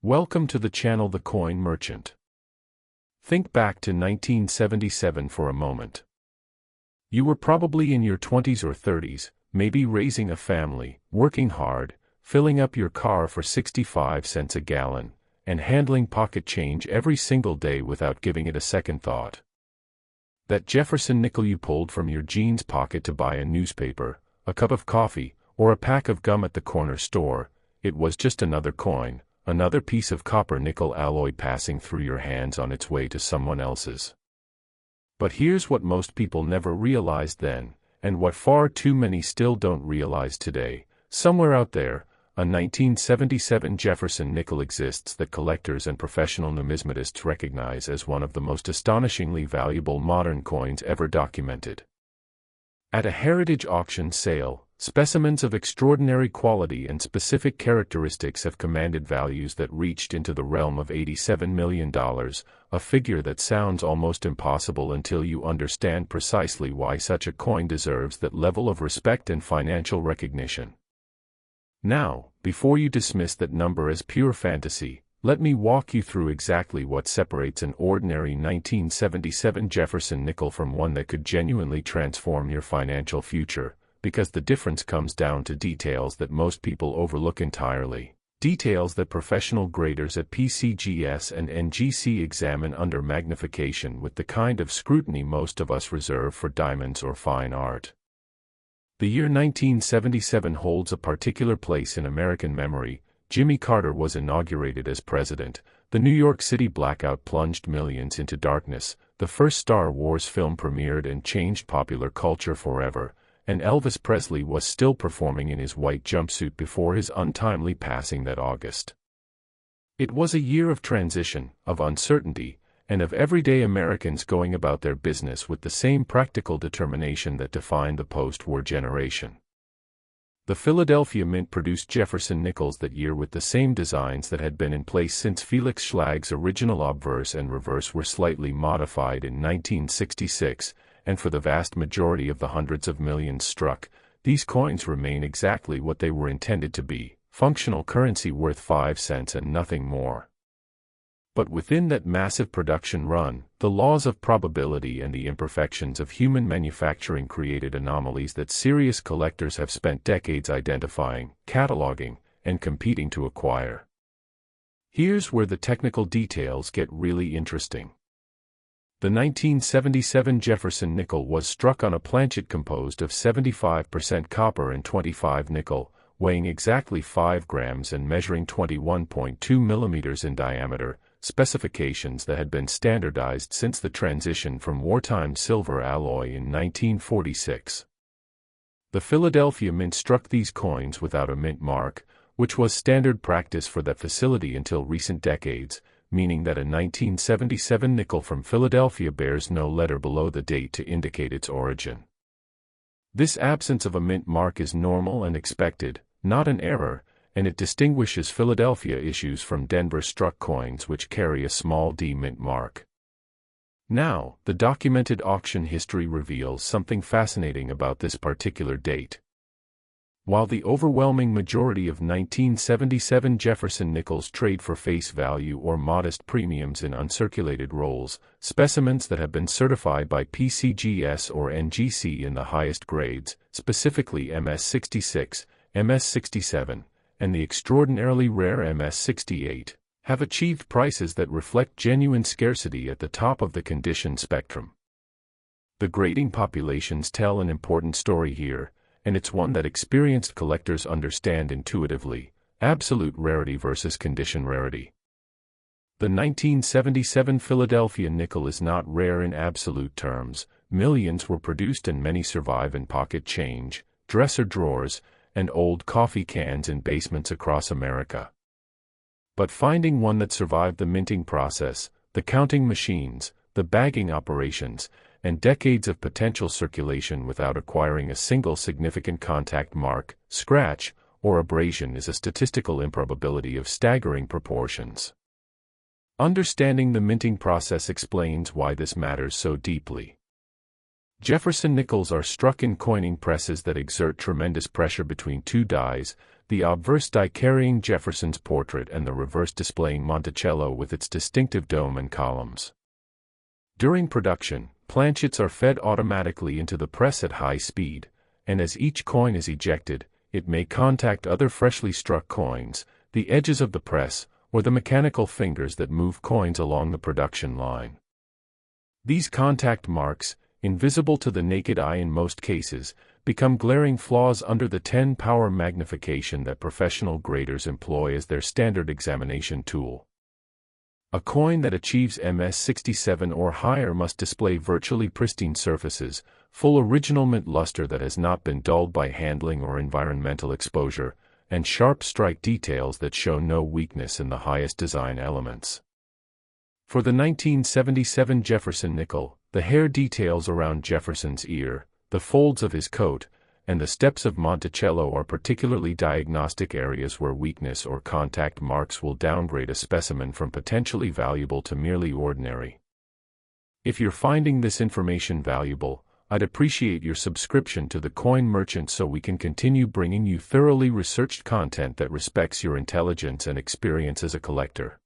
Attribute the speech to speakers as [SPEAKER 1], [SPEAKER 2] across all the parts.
[SPEAKER 1] Welcome to the channel The Coin Merchant. Think back to 1977 for a moment. You were probably in your 20s or 30s, maybe raising a family, working hard, filling up your car for 65 cents a gallon, and handling pocket change every single day without giving it a second thought. That Jefferson nickel you pulled from your jeans pocket to buy a newspaper, a cup of coffee, or a pack of gum at the corner store, it was just another coin. Another piece of copper-nickel alloy passing through your hands on its way to someone else's. But here's what most people never realized then, and what far too many still don't realize today. Somewhere out there, a 1977 Jefferson nickel exists that collectors and professional numismatists recognize as one of the most astonishingly valuable modern coins ever documented. At a heritage auction sale, specimens of extraordinary quality and specific characteristics have commanded values that reached into the realm of $87 million, a figure that sounds almost impossible until you understand precisely why such a coin deserves that level of respect and financial recognition. Now, before you dismiss that number as pure fantasy, let me walk you through exactly what separates an ordinary 1977 Jefferson nickel from one that could genuinely transform your financial future, because the difference comes down to details that most people overlook entirely. Details that professional graders at PCGS and NGC examine under magnification with the kind of scrutiny most of us reserve for diamonds or fine art. The year 1977 holds a particular place in American memory. Jimmy Carter was inaugurated as president, the New York City blackout plunged millions into darkness, the first Star Wars film premiered and changed popular culture forever, and Elvis Presley was still performing in his white jumpsuit before his untimely passing that August. It was a year of transition, of uncertainty, and of everyday Americans going about their business with the same practical determination that defined the post-war generation. The Philadelphia Mint produced Jefferson nickels that year with the same designs that had been in place since Felix Schlag's original obverse and reverse were slightly modified in 1966, and for the vast majority of the hundreds of millions struck, these coins remain exactly what they were intended to be, functional currency worth 5 cents and nothing more. But within that massive production run, the laws of probability and the imperfections of human manufacturing created anomalies that serious collectors have spent decades identifying, cataloging, and competing to acquire. Here's where the technical details get really interesting. The 1977 Jefferson nickel was struck on a planchet composed of 75% copper and 25% nickel, weighing exactly 5 grams and measuring 21.2 millimeters in diameter, specifications that had been standardized since the transition from wartime silver alloy in 1946. The Philadelphia Mint struck these coins without a mint mark, which was standard practice for that facility until recent decades, meaning that a 1977 nickel from Philadelphia bears no letter below the date to indicate its origin. This absence of a mint mark is normal and expected, not an error, and it distinguishes Philadelphia issues from Denver-struck coins which carry a small d mint mark. Now, the documented auction history reveals something fascinating about this particular date. While the overwhelming majority of 1977 Jefferson nickels trade for face value or modest premiums in uncirculated rolls, specimens that have been certified by PCGS or NGC in the highest grades, specifically MS66, MS67, and the extraordinarily rare MS68, have achieved prices that reflect genuine scarcity at the top of the condition spectrum. The grading populations tell an important story here, and it's one that experienced collectors understand intuitively: absolute rarity versus condition rarity. The 1977 Philadelphia nickel is not rare in absolute terms. Millions were produced and many survive in pocket change, dresser drawers, and old coffee cans in basements across America. But finding one that survived the minting process, the counting machines, the bagging operations, and decades of potential circulation without acquiring a single significant contact mark, scratch, or abrasion is a statistical improbability of staggering proportions. Understanding the minting process explains why this matters so deeply. Jefferson nickels are struck in coining presses that exert tremendous pressure between two dies, the obverse die carrying Jefferson's portrait and the reverse displaying Monticello with its distinctive dome and columns. During production, planchets are fed automatically into the press at high speed, and as each coin is ejected, it may contact other freshly struck coins, the edges of the press, or the mechanical fingers that move coins along the production line. These contact marks, invisible to the naked eye in most cases, become glaring flaws under the 10-power magnification that professional graders employ as their standard examination tool. A coin that achieves MS67 or higher must display virtually pristine surfaces, full original mint luster that has not been dulled by handling or environmental exposure, and sharp strike details that show no weakness in the highest design elements. For the 1977 Jefferson nickel, the hair details around Jefferson's ear, the folds of his coat, and the steps of Monticello are particularly diagnostic areas where weakness or contact marks will downgrade a specimen from potentially valuable to merely ordinary. If you're finding this information valuable, I'd appreciate your subscription to the Coin Merchant so we can continue bringing you thoroughly researched content that respects your intelligence and experience as a collector.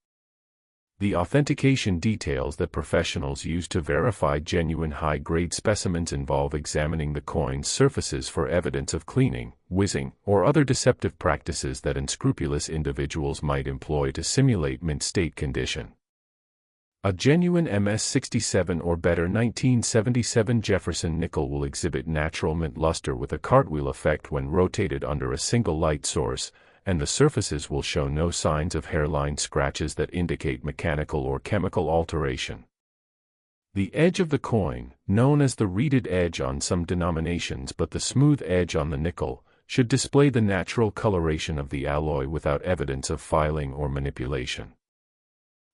[SPEAKER 1] The authentication details that professionals use to verify genuine high-grade specimens involve examining the coin's surfaces for evidence of cleaning, whizzing, or other deceptive practices that unscrupulous individuals might employ to simulate mint state condition. A genuine MS67 or better 1977 Jefferson nickel will exhibit natural mint luster with a cartwheel effect when rotated under a single light source, and the surfaces will show no signs of hairline scratches that indicate mechanical or chemical alteration. The edge of the coin, known as the reeded edge on some denominations but the smooth edge on the nickel, should display the natural coloration of the alloy without evidence of filing or manipulation.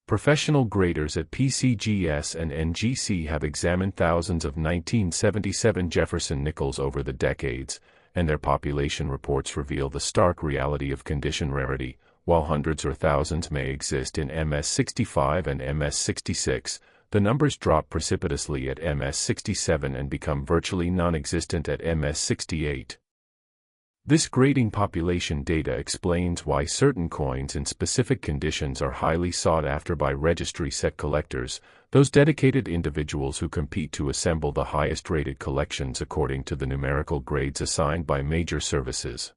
[SPEAKER 1] Professional graders at PCGS and NGC have examined thousands of 1977 Jefferson nickels over the decades, and their population reports reveal the stark reality of condition rarity. While hundreds or thousands may exist in MS65 and MS66, the numbers drop precipitously at MS67 and become virtually non-existent at MS68. This grading population data explains why certain coins in specific conditions are highly sought after by registry set collectors, those dedicated individuals who compete to assemble the highest-rated collections according to the numerical grades assigned by major services.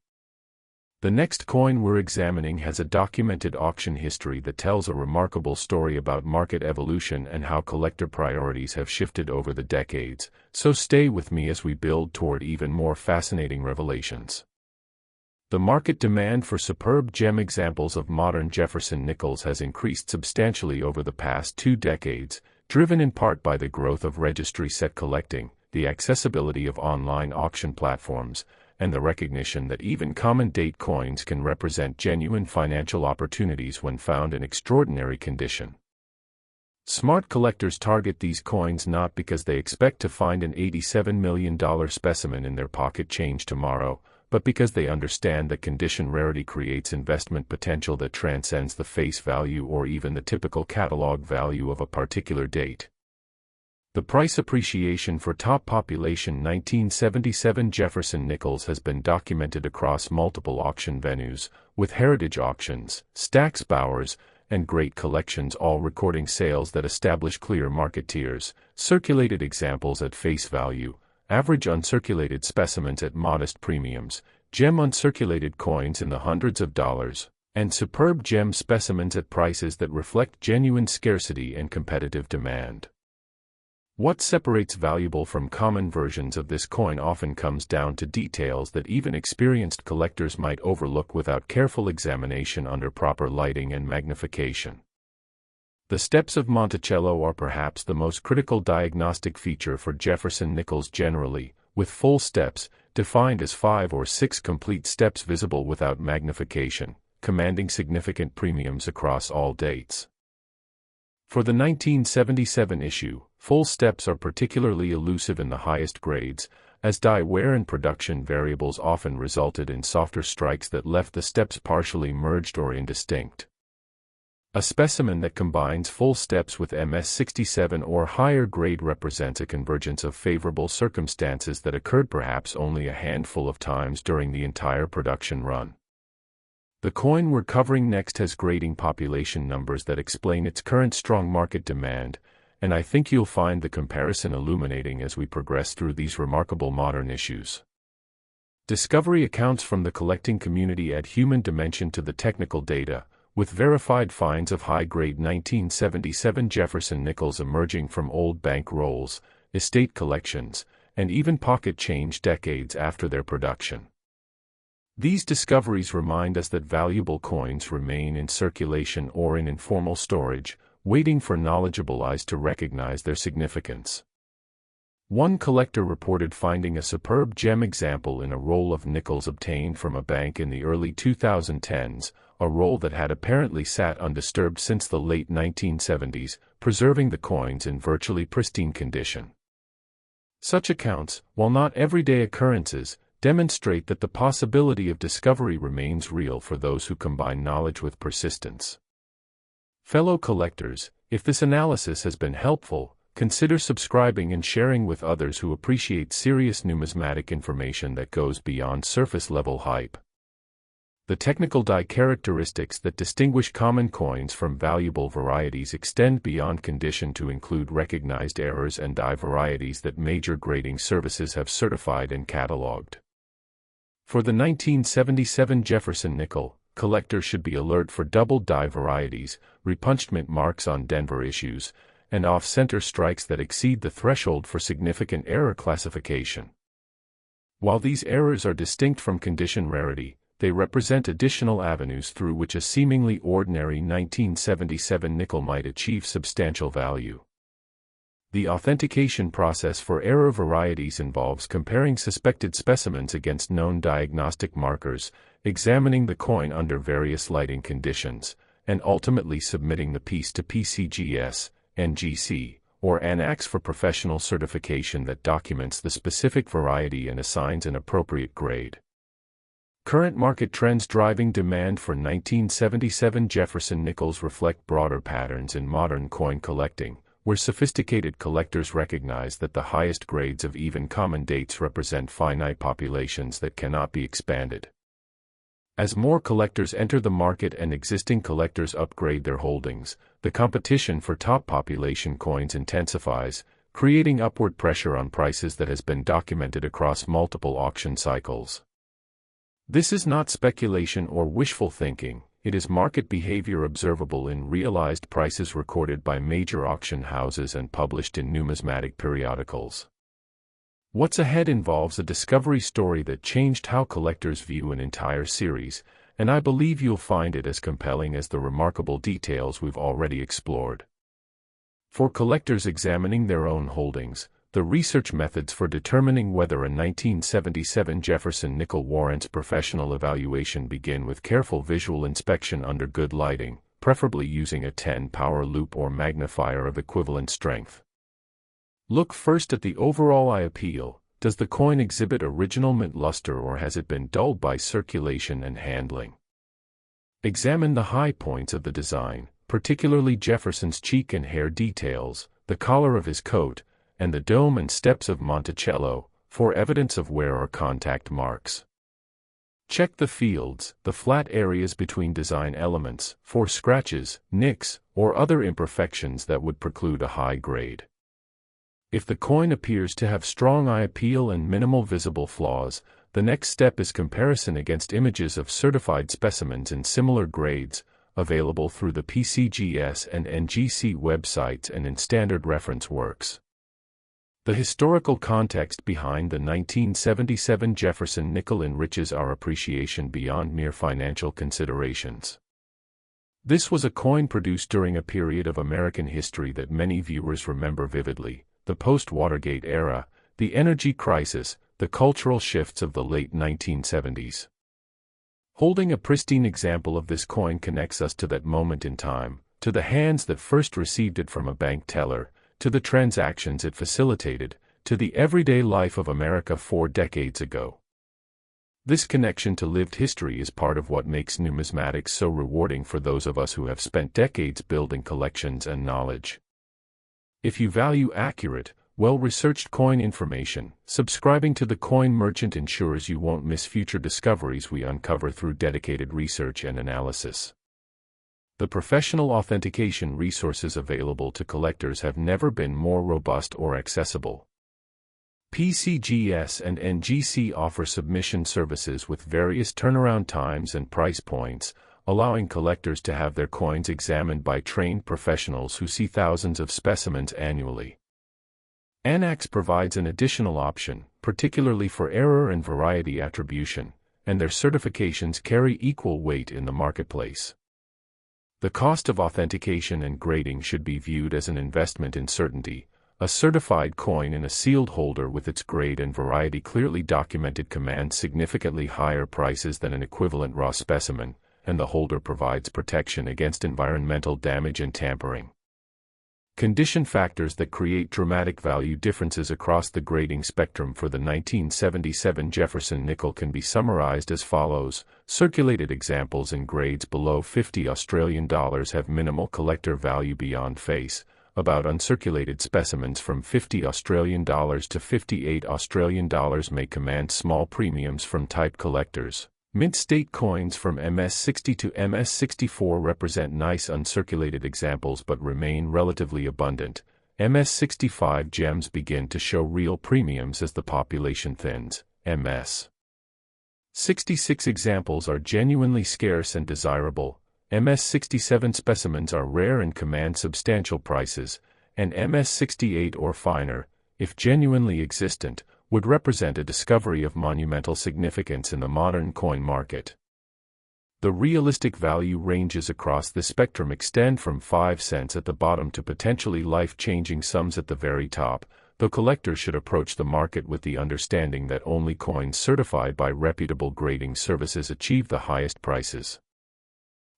[SPEAKER 1] The next coin we're examining has a documented auction history that tells a remarkable story about market evolution and how collector priorities have shifted over the decades, so stay with me as we build toward even more fascinating revelations. The market demand for superb gem examples of modern Jefferson nickels has increased substantially over the past 2 decades, driven in part by the growth of registry set collecting, the accessibility of online auction platforms, and the recognition that even common date coins can represent genuine financial opportunities when found in extraordinary condition. Smart collectors target these coins not because they expect to find an $87 million specimen in their pocket change tomorrow, but because they understand that condition rarity creates investment potential that transcends the face value or even the typical catalog value of a particular date. The price appreciation for top population 1977 Jefferson nickels has been documented across multiple auction venues, with Heritage Auctions, Stack's Bowers, and Great Collections all recording sales that establish clear market tiers, circulated examples at face value, average uncirculated specimens at modest premiums, gem uncirculated coins in the hundreds of dollars, and superb gem specimens at prices that reflect genuine scarcity and competitive demand. What separates valuable from common versions of this coin often comes down to details that even experienced collectors might overlook without careful examination under proper lighting and magnification. The steps of Monticello are perhaps the most critical diagnostic feature for Jefferson nickels generally, with full steps, defined as 5 or 6 complete steps visible without magnification, commanding significant premiums across all dates. For the 1977 issue, full steps are particularly elusive in the highest grades, as die wear and production variables often resulted in softer strikes that left the steps partially merged or indistinct. A specimen that combines full steps with MS-67 or higher grade represents a convergence of favorable circumstances that occurred perhaps only a handful of times during the entire production run. The coin we're covering next has grading population numbers that explain its current strong market demand, and I think you'll find the comparison illuminating as we progress through these remarkable modern issues. Discovery accounts from the collecting community add human dimension to the technical data, with verified finds of high-grade 1977 Jefferson nickels emerging from old bank rolls, estate collections, and even pocket change decades after their production. These discoveries remind us that valuable coins remain in circulation or in informal storage, waiting for knowledgeable eyes to recognize their significance. One collector reported finding a superb gem example in a roll of nickels obtained from a bank in the early 2010s, a roll that had apparently sat undisturbed since the late 1970s, preserving the coins in virtually pristine condition. Such accounts, while not everyday occurrences, demonstrate that the possibility of discovery remains real for those who combine knowledge with persistence. Fellow collectors, if this analysis has been helpful, consider subscribing and sharing with others who appreciate serious numismatic information that goes beyond surface-level hype. The technical die characteristics that distinguish common coins from valuable varieties extend beyond condition to include recognized errors and die varieties that major grading services have certified and cataloged. For the 1977 Jefferson nickel, collectors should be alert for doubled die varieties, repunchment marks on Denver issues, and off-center strikes that exceed the threshold for significant error classification. While these errors are distinct from condition rarity, they represent additional avenues through which a seemingly ordinary 1977 nickel might achieve substantial value. The authentication process for error varieties involves comparing suspected specimens against known diagnostic markers, examining the coin under various lighting conditions, and ultimately submitting the piece to PCGS, NGC, or ANAX for professional certification that documents the specific variety and assigns an appropriate grade. Current market trends driving demand for 1977 Jefferson nickels reflect broader patterns in modern coin collecting, where sophisticated collectors recognize that the highest grades of even common dates represent finite populations that cannot be expanded. As more collectors enter the market and existing collectors upgrade their holdings, the competition for top population coins intensifies, creating upward pressure on prices that has been documented across multiple auction cycles. This is not speculation or wishful thinking, it is market behavior observable in realized prices recorded by major auction houses and published in numismatic periodicals. What's Ahead involves a discovery story that changed how collectors view an entire series, and I believe you'll find it as compelling as the remarkable details we've already explored. For collectors examining their own holdings, the research methods for determining whether a 1977 Jefferson nickel warrants professional evaluation begin with careful visual inspection under good lighting, preferably using a 10-power loupe or magnifier of equivalent strength. Look first at the overall eye appeal. Does the coin exhibit original mint luster or has it been dulled by circulation and handling? Examine the high points of the design, particularly Jefferson's cheek and hair details, the collar of his coat, and the dome and steps of Monticello, for evidence of wear or contact marks. Check the fields, the flat areas between design elements, for scratches, nicks, or other imperfections that would preclude a high grade. If the coin appears to have strong eye appeal and minimal visible flaws, the next step is comparison against images of certified specimens in similar grades, available through the PCGS and NGC websites and in standard reference works. The historical context behind the 1977 Jefferson nickel enriches our appreciation beyond mere financial considerations. This was a coin produced during a period of American history that many viewers remember vividly: the post-Watergate era, the energy crisis, the cultural shifts of the late 1970s. Holding a pristine example of this coin connects us to that moment in time, to the hands that first received it from a bank teller, to the transactions it facilitated, to the everyday life of America 4 decades ago. This connection to lived history is part of what makes numismatics so rewarding for those of us who have spent decades building collections and knowledge. If you value accurate, well-researched coin information, subscribing to the Coin Merchant ensures you won't miss future discoveries we uncover through dedicated research and analysis. The professional authentication resources available to collectors have never been more robust or accessible. PCGS and NGC offer submission services with various turnaround times and price points, allowing collectors to have their coins examined by trained professionals who see thousands of specimens annually. ANAX provides an additional option, particularly for error and variety attribution, and their certifications carry equal weight in the marketplace. The cost of authentication and grading should be viewed as an investment in certainty. A certified coin in a sealed holder with its grade and variety clearly documented commands significantly higher prices than an equivalent raw specimen, and the holder provides protection against environmental damage and tampering. Condition factors that create dramatic value differences across the grading spectrum for the 1977 Jefferson nickel can be summarized as follows. Circulated examples in grades below $50 have minimal collector value beyond face. About uncirculated specimens from $50 to $58 may command small premiums from type collectors. Mint state coins from MS60 to MS64 represent nice uncirculated examples but remain relatively abundant. MS65 gems begin to show real premiums as the population thins. MS66 examples are genuinely scarce and desirable. MS67 specimens are rare and command substantial prices, and MS68 or finer, if genuinely existent, would represent a discovery of monumental significance in the modern coin market. The realistic value ranges across the spectrum extend from 5 cents at the bottom to potentially life-changing sums at the very top, though collectors should approach the market with the understanding that only coins certified by reputable grading services achieve the highest prices.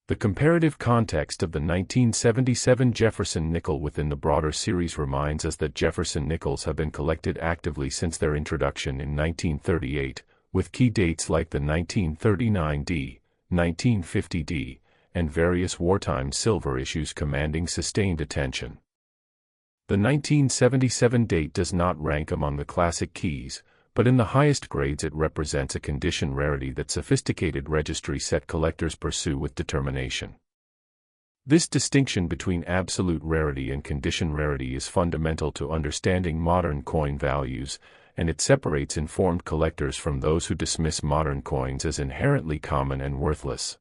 [SPEAKER 1] The comparative context of the 1977 Jefferson nickel within the broader series reminds us that Jefferson nickels have been collected actively since their introduction in 1938, with key dates like the 1939D, 1950D, and various wartime silver issues commanding sustained attention. The 1977 date does not rank among the classic keys, but in the highest grades it represents a condition rarity that sophisticated registry set collectors pursue with determination. This distinction between absolute rarity and condition rarity is fundamental to understanding modern coin values, and it separates informed collectors from those who dismiss modern coins as inherently common and worthless.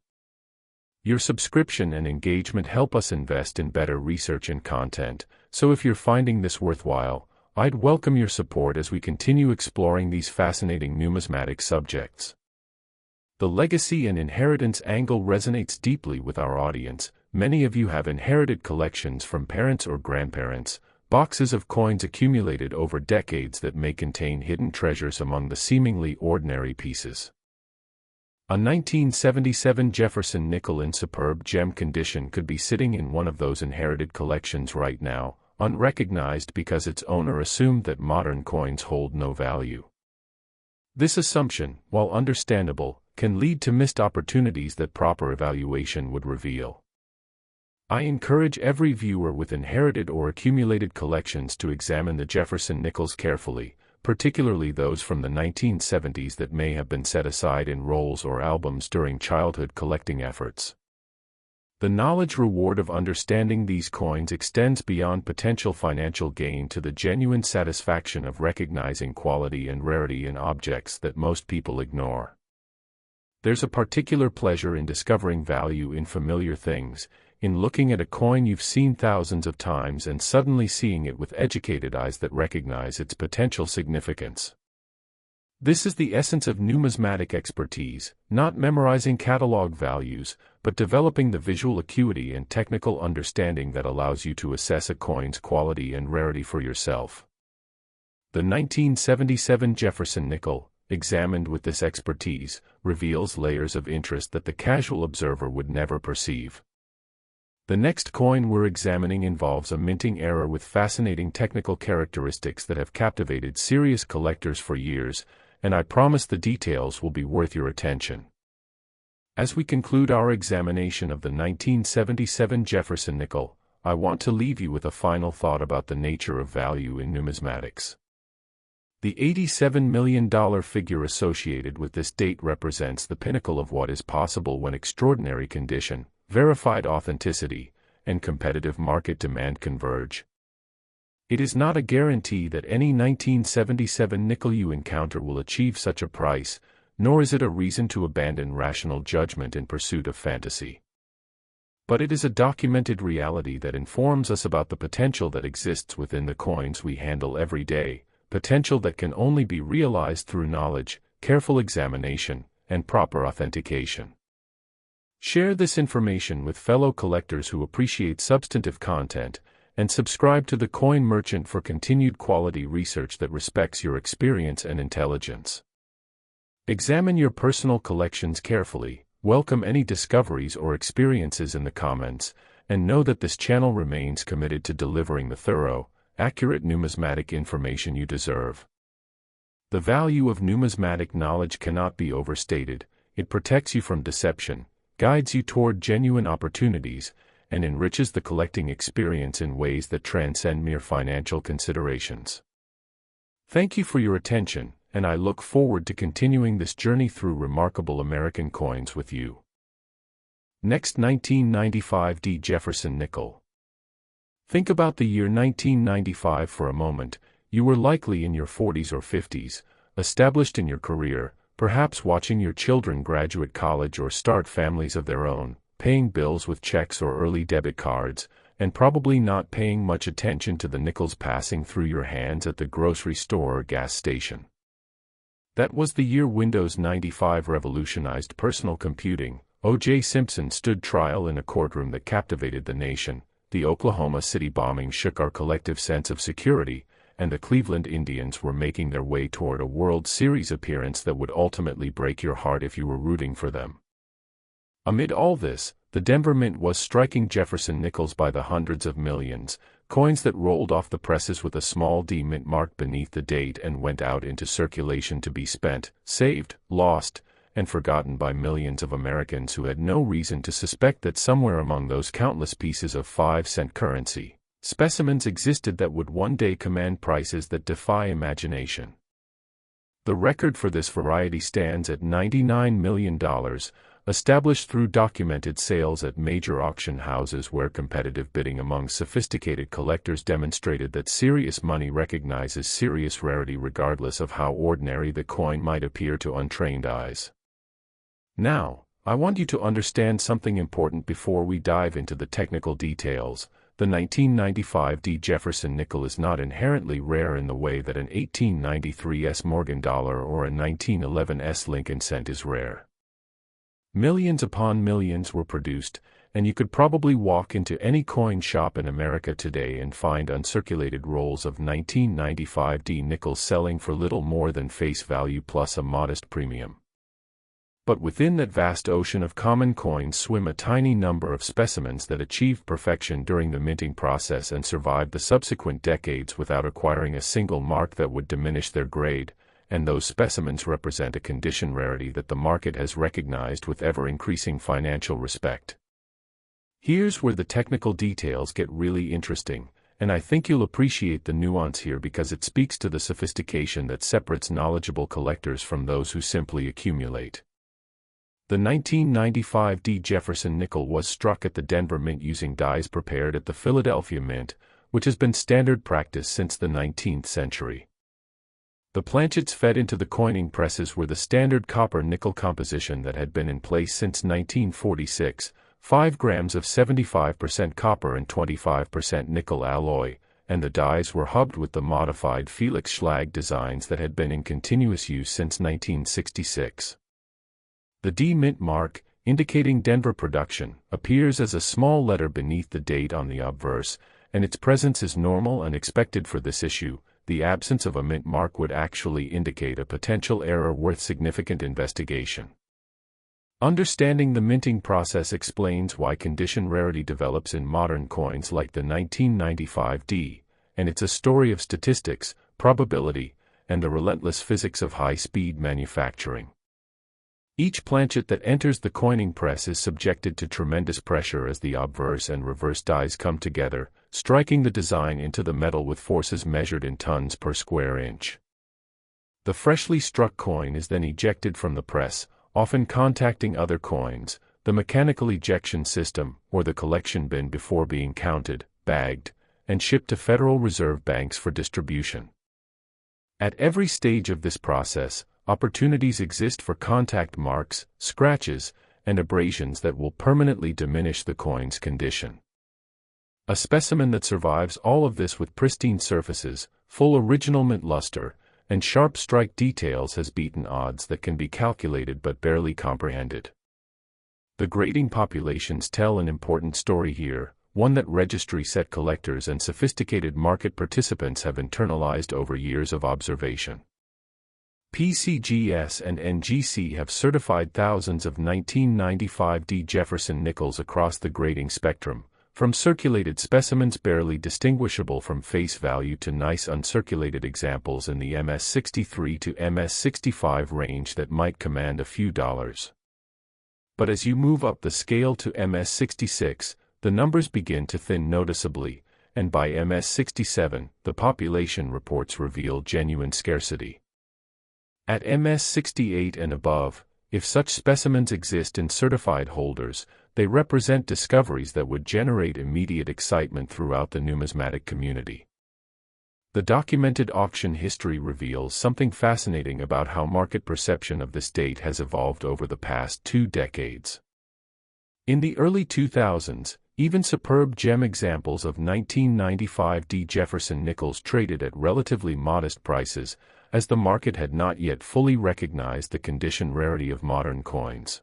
[SPEAKER 1] Your subscription and engagement help us invest in better research and content, so if you're finding this worthwhile, I'd welcome your support as we continue exploring these fascinating numismatic subjects. The legacy and inheritance angle resonates deeply with our audience. Many of you have inherited collections from parents or grandparents, boxes of coins accumulated over decades that may contain hidden treasures among the seemingly ordinary pieces. A 1977 Jefferson nickel in superb gem condition could be sitting in one of those inherited collections right now, unrecognized because its owner assumed that modern coins hold no value. This assumption, while understandable, can lead to missed opportunities that proper evaluation would reveal. I encourage every viewer with inherited or accumulated collections to examine the Jefferson nickels carefully, particularly those from the 1970s that may have been set aside in rolls or albums during childhood collecting efforts. The knowledge reward of understanding these coins extends beyond potential financial gain to the genuine satisfaction of recognizing quality and rarity in objects that most people ignore. There's a particular pleasure in discovering value in familiar things, in looking at a coin you've seen thousands of times and suddenly seeing it with educated eyes that recognize its potential significance. This is the essence of numismatic expertise, not memorizing catalog values, but developing the visual acuity and technical understanding that allows you to assess a coin's quality and rarity for yourself. The 1977 Jefferson nickel, examined with this expertise, reveals layers of interest that the casual observer would never perceive. The next coin we're examining involves a minting error with fascinating technical characteristics that have captivated serious collectors for years, and I promise the details will be worth your attention. As we conclude our examination of the 1977 Jefferson nickel, I want to leave you with a final thought about the nature of value in numismatics. The $87 million figure associated with this date represents the pinnacle of what is possible when extraordinary condition, verified authenticity, and competitive market demand converge. It is not a guarantee that any 1977 nickel you encounter will achieve such a price, nor is it a reason to abandon rational judgment in pursuit of fantasy. But it is a documented reality that informs us about the potential that exists within the coins we handle every day, potential that can only be realized through knowledge, careful examination, and proper authentication. Share this information with fellow collectors who appreciate substantive content, and subscribe to the Coin Merchant for continued quality research that respects your experience and intelligence. Examine your personal collections carefully, welcome any discoveries or experiences in the comments, and know that this channel remains committed to delivering the thorough, accurate numismatic information you deserve. The value of numismatic knowledge cannot be overstated. It protects you from deception, guides you toward genuine opportunities, and enriches the collecting experience in ways that transcend mere financial considerations. Thank you for your attention, and I look forward to continuing this journey through remarkable American coins with you. Next, 1995 D. Jefferson nickel. Think about the year 1995 for a moment. You were likely in your 40s or 50s, established in your career, perhaps watching your children graduate college or start families of their own, paying bills with checks or early debit cards, and probably not paying much attention to the nickels passing through your hands at the grocery store or gas station. That was the year Windows 95 revolutionized personal computing. O.J. Simpson stood trial in a courtroom that captivated the nation, the Oklahoma City bombing shook our collective sense of security, and the Cleveland Indians were making their way toward a World Series appearance that would ultimately break your heart if you were rooting for them. Amid all this, the Denver Mint was striking Jefferson nickels by the hundreds of millions, coins that rolled off the presses with a small D mint marked beneath the date and went out into circulation to be spent, saved, lost, and forgotten by millions of Americans who had no reason to suspect that somewhere among those countless pieces of 5-cent currency, specimens existed that would one day command prices that defy imagination. The record for this variety stands at $99 million, established through documented sales at major auction houses where competitive bidding among sophisticated collectors demonstrated that serious money recognizes serious rarity regardless of how ordinary the coin might appear to untrained eyes. Now, I want you to understand something important before we dive into the technical details. The 1995 D. Jefferson nickel is not inherently rare in the way that an 1893 S. Morgan dollar or a 1911 S. Lincoln cent is rare. Millions upon millions were produced, and you could probably walk into any coin shop in America today and find uncirculated rolls of 1995 D nickels selling for little more than face value plus a modest premium. But within that vast ocean of common coins swim a tiny number of specimens that achieved perfection during the minting process and survived the subsequent decades without acquiring a single mark that would diminish their grade, and those specimens represent a condition rarity that the market has recognized with ever-increasing financial respect. Here's where the technical details get really interesting, and I think you'll appreciate the nuance here because it speaks to the sophistication that separates knowledgeable collectors from those who simply accumulate. The 1995 D. Jefferson nickel was struck at the Denver Mint using dies prepared at the Philadelphia Mint, which has been standard practice since the 19th century. The planchets fed into the coining presses were the standard copper-nickel composition that had been in place since 1946, 5 grams of 75% copper and 25% nickel alloy, and the dies were hubbed with the modified Felix Schlag designs that had been in continuous use since 1966. The D Mint mark, indicating Denver production, appears as a small letter beneath the date on the obverse, and its presence is normal and expected for this issue. The absence of a mint mark would actually indicate a potential error worth significant investigation. Understanding the minting process explains why condition rarity develops in modern coins like the 1995 D, and it's a story of statistics, probability, and the relentless physics of high-speed manufacturing. Each planchet that enters the coining press is subjected to tremendous pressure as the obverse and reverse dies come together, striking the design into the metal with forces measured in tons per square inch. The freshly struck coin is then ejected from the press, often contacting other coins, the mechanical ejection system, or the collection bin before being counted, bagged, and shipped to Federal Reserve banks for distribution. At every stage of this process, opportunities exist for contact marks, scratches, and abrasions that will permanently diminish the coin's condition. A specimen that survives all of this with pristine surfaces, full original mint luster, and sharp strike details has beaten odds that can be calculated but barely comprehended. The grading populations tell an important story here, one that registry set collectors and sophisticated market participants have internalized over years of observation. PCGS and NGC have certified thousands of 1995 D Jefferson nickels across the grading spectrum, from circulated specimens barely distinguishable from face value to nice uncirculated examples in the MS-63 to MS-65 range that might command a few dollars. But as you move up the scale to MS-66, the numbers begin to thin noticeably, and by MS-67, the population reports reveal genuine scarcity. At MS-68 and above, if such specimens exist in certified holders, they represent discoveries that would generate immediate excitement throughout the numismatic community. The documented auction history reveals something fascinating about how market perception of this date has evolved over the past 2 decades. In the early 2000s, even superb gem examples of 1995 D Jefferson nickels traded at relatively modest prices, as the market had not yet fully recognized the condition rarity of modern coins.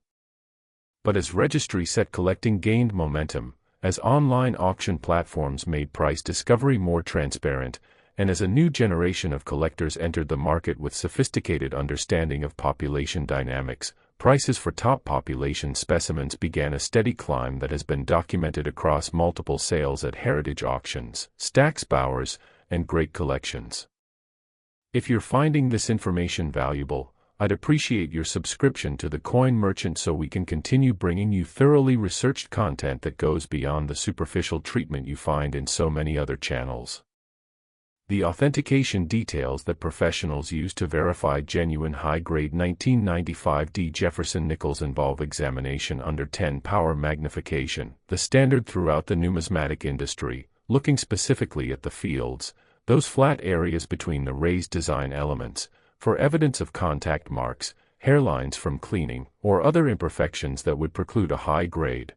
[SPEAKER 1] But as registry set collecting gained momentum, as online auction platforms made price discovery more transparent, and as a new generation of collectors entered the market with sophisticated understanding of population dynamics, prices for top population specimens began a steady climb that has been documented across multiple sales at heritage auctions, Stack's Bowers, and great collections. If you're finding this information valuable, I'd appreciate your subscription to the Coin Merchant so we can continue bringing you thoroughly researched content that goes beyond the superficial treatment you find in so many other channels. The authentication details that professionals use to verify genuine high-grade 1995 D Jefferson nickels involve examination under 10-power magnification, the standard throughout the numismatic industry, looking specifically at the fields, those flat areas between the raised design elements, for evidence of contact marks, hairlines from cleaning, or other imperfections that would preclude a high grade.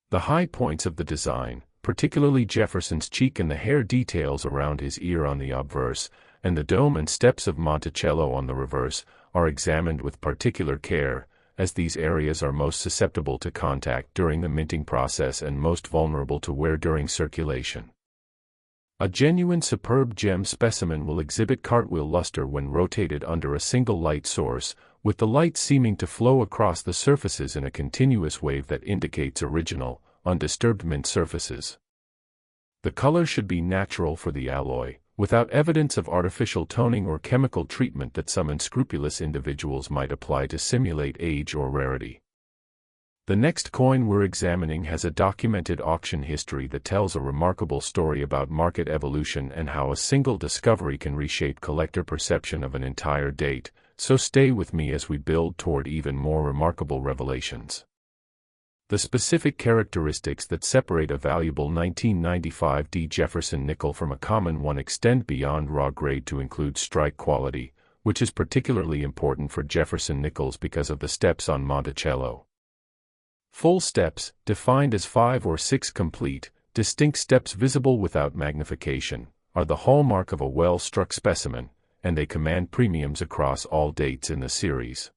[SPEAKER 1] The high points of the design, particularly Jefferson's cheek and the hair details around his ear on the obverse, and the dome and steps of Monticello on the reverse, are examined with particular care, as these areas are most susceptible to contact during the minting process and most vulnerable to wear during circulation. A genuine superb gem specimen will exhibit cartwheel luster when rotated under a single light source, with the light seeming to flow across the surfaces in a continuous wave that indicates original, undisturbed mint surfaces. The color should be natural for the alloy, without evidence of artificial toning or chemical treatment that some unscrupulous individuals might apply to simulate age or rarity. The next coin we're examining has a documented auction history that tells a remarkable story about market evolution and how a single discovery can reshape collector perception of an entire date, so stay with me as we build toward even more remarkable revelations. The specific characteristics that separate a valuable 1995 D Jefferson nickel from a common one extend beyond raw grade to include strike quality, which is particularly important for Jefferson nickels because of the steps on Monticello. Full steps, defined as 5 or 6 complete, distinct steps visible without magnification, are the hallmark of a well-struck specimen, and they command premiums across all dates in the series.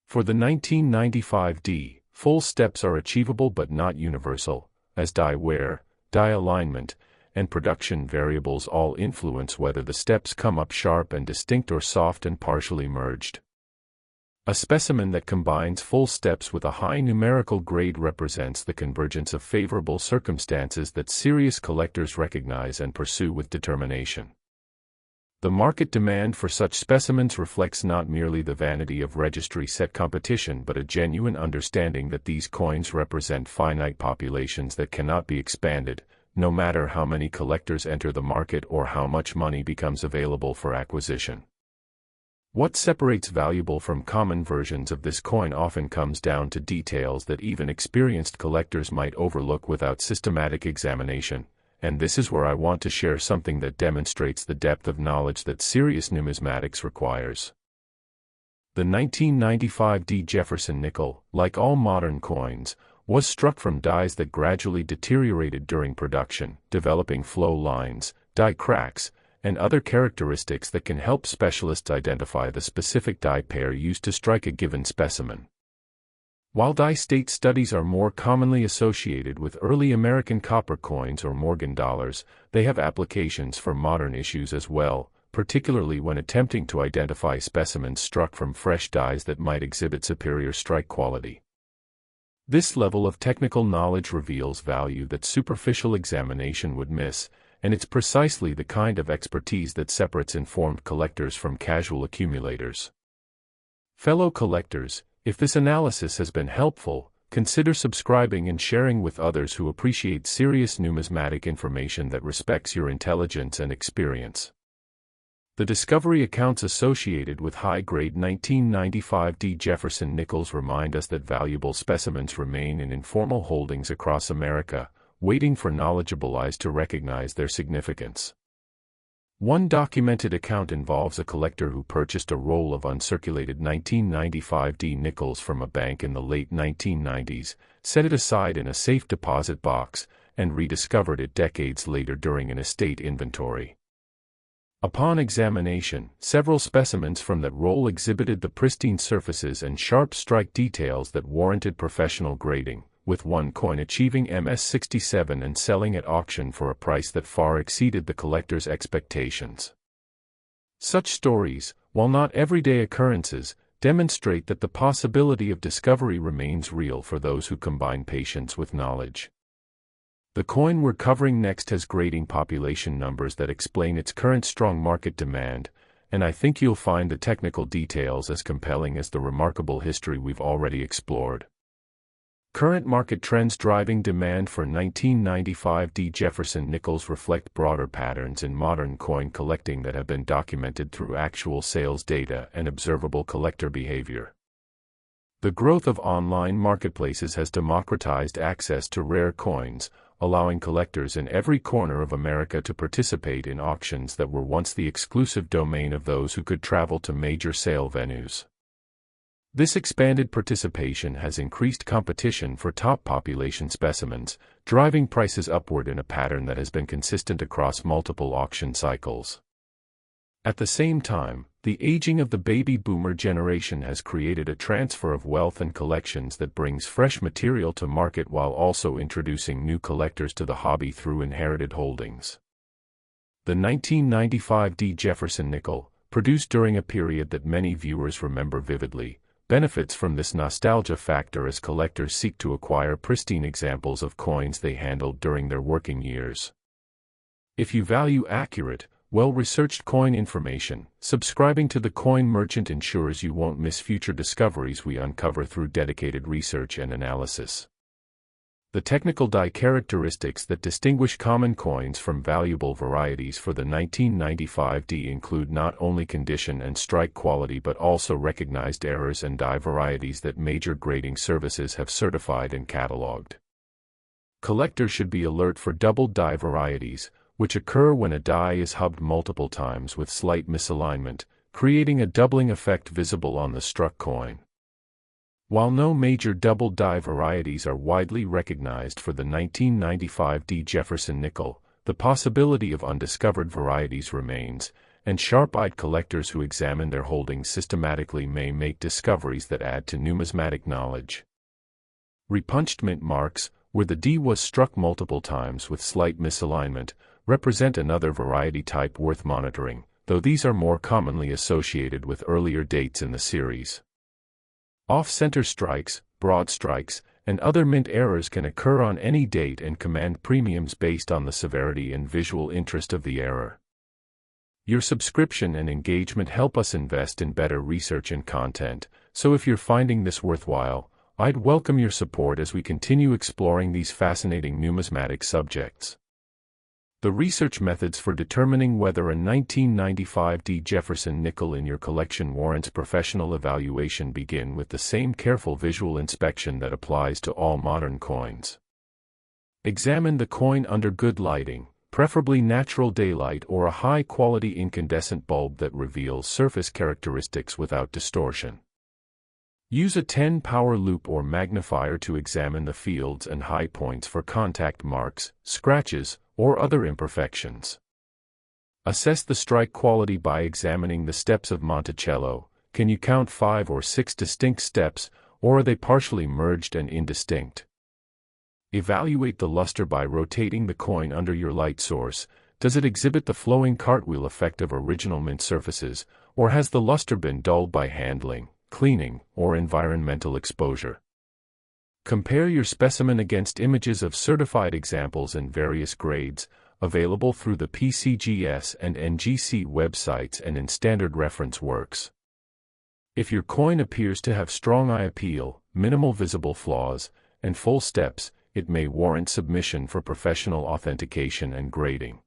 [SPEAKER 1] For the 1995 D, full steps are achievable but not universal, as die wear, die alignment, and production variables all influence whether the steps come up sharp and distinct or soft and partially merged. A specimen that combines full steps with a high numerical grade represents the convergence of favorable circumstances that serious collectors recognize and pursue with determination. The market demand for such specimens reflects not merely the vanity of registry set competition but a genuine understanding that these coins represent finite populations that cannot be expanded, no matter how many collectors enter the market or how much money becomes available for acquisition. What separates valuable from common versions of this coin often comes down to details that even experienced collectors might overlook without systematic examination. And this is where I want to share something that demonstrates the depth of knowledge that serious numismatics requires. The 1995 Jefferson nickel, like all modern coins, was struck from dies that gradually deteriorated during production, developing flow lines, die cracks, and other characteristics that can help specialists identify the specific die pair used to strike a given specimen. While die state studies are more commonly associated with early American copper coins or Morgan dollars, they have applications for modern issues as well, particularly when attempting to identify specimens struck from fresh dies that might exhibit superior strike quality. This level of technical knowledge reveals value that superficial examination would miss, and it's precisely the kind of expertise that separates informed collectors from casual accumulators. Fellow collectors, if this analysis has been helpful, consider subscribing and sharing with others who appreciate serious numismatic information that respects your intelligence and experience. The discovery accounts associated with high-grade 1995 Jefferson nickels remind us that valuable specimens remain in informal holdings across America, waiting for knowledgeable eyes to recognize their significance. One documented account involves a collector who purchased a roll of uncirculated 1995 nickels from a bank in the late 1990s, set it aside in a safe deposit box, and rediscovered it decades later during an estate inventory. Upon examination, several specimens from that roll exhibited the pristine surfaces and sharp strike details that warranted professional grading, with one coin achieving MS67 and selling at auction for a price that far exceeded the collector's expectations. Such stories, while not everyday occurrences, demonstrate that the possibility of discovery remains real for those who combine patience with knowledge. The coin we're covering next has grading population numbers that explain its current strong market demand, and I think you'll find the technical details as compelling as the remarkable history we've already explored. Current market trends driving demand for 1995 Jefferson nickels reflect broader patterns in modern coin collecting that have been documented through actual sales data and observable collector behavior. The growth of online marketplaces has democratized access to rare coins, allowing collectors in every corner of America to participate in auctions that were once the exclusive domain of those who could travel to major sale venues. This expanded participation has increased competition for top population specimens, driving prices upward in a pattern that has been consistent across multiple auction cycles. At the same time, the aging of the baby boomer generation has created a transfer of wealth and collections that brings fresh material to market while also introducing new collectors to the hobby through inherited holdings. The 1995 Jefferson nickel, produced during a period that many viewers remember vividly, benefits from this nostalgia factor as collectors seek to acquire pristine examples of coins they handled during their working years. If you value accurate, well-researched coin information, subscribing to the Coin Merchant ensures you won't miss future discoveries we uncover through dedicated research and analysis. The technical die characteristics that distinguish common coins from valuable varieties for the 1995 include not only condition and strike quality but also recognized errors and die varieties that major grading services have certified and cataloged. Collectors should be alert for doubled die varieties, which occur when a die is hubbed multiple times with slight misalignment, creating a doubling effect visible on the struck coin. While no major double die varieties are widely recognized for the 1995 Jefferson nickel, the possibility of undiscovered varieties remains, and sharp-eyed collectors who examine their holdings systematically may make discoveries that add to numismatic knowledge. Repunched mint marks, where the D was struck multiple times with slight misalignment, represent another variety type worth monitoring, though these are more commonly associated with earlier dates in the series. Off-center strikes, broad strikes, and other mint errors can occur on any date and command premiums based on the severity and visual interest of the error. Your subscription and engagement help us invest in better research and content, so if you're finding this worthwhile, I'd welcome your support as we continue exploring these fascinating numismatic subjects. The research methods for determining whether a 1995 Jefferson nickel in your collection warrants professional evaluation begin with the same careful visual inspection that applies to all modern coins. Examine the coin under good lighting, preferably natural daylight or a high-quality incandescent bulb that reveals surface characteristics without distortion. Use a 10-power loupe or magnifier to examine the fields and high points for contact marks, scratches, or other imperfections. Assess the strike quality by examining the steps of Monticello. Can you count 5 or 6 distinct steps, or are they partially merged and indistinct? Evaluate the luster by rotating the coin under your light source. Does it exhibit the flowing cartwheel effect of original mint surfaces, or has the luster been dulled by handling, cleaning, or environmental exposure? Compare your specimen against images of certified examples in various grades, available through the PCGS and NGC websites and in standard reference works. If your coin appears to have strong eye appeal, minimal visible flaws, and full steps, it may warrant submission for professional authentication and grading.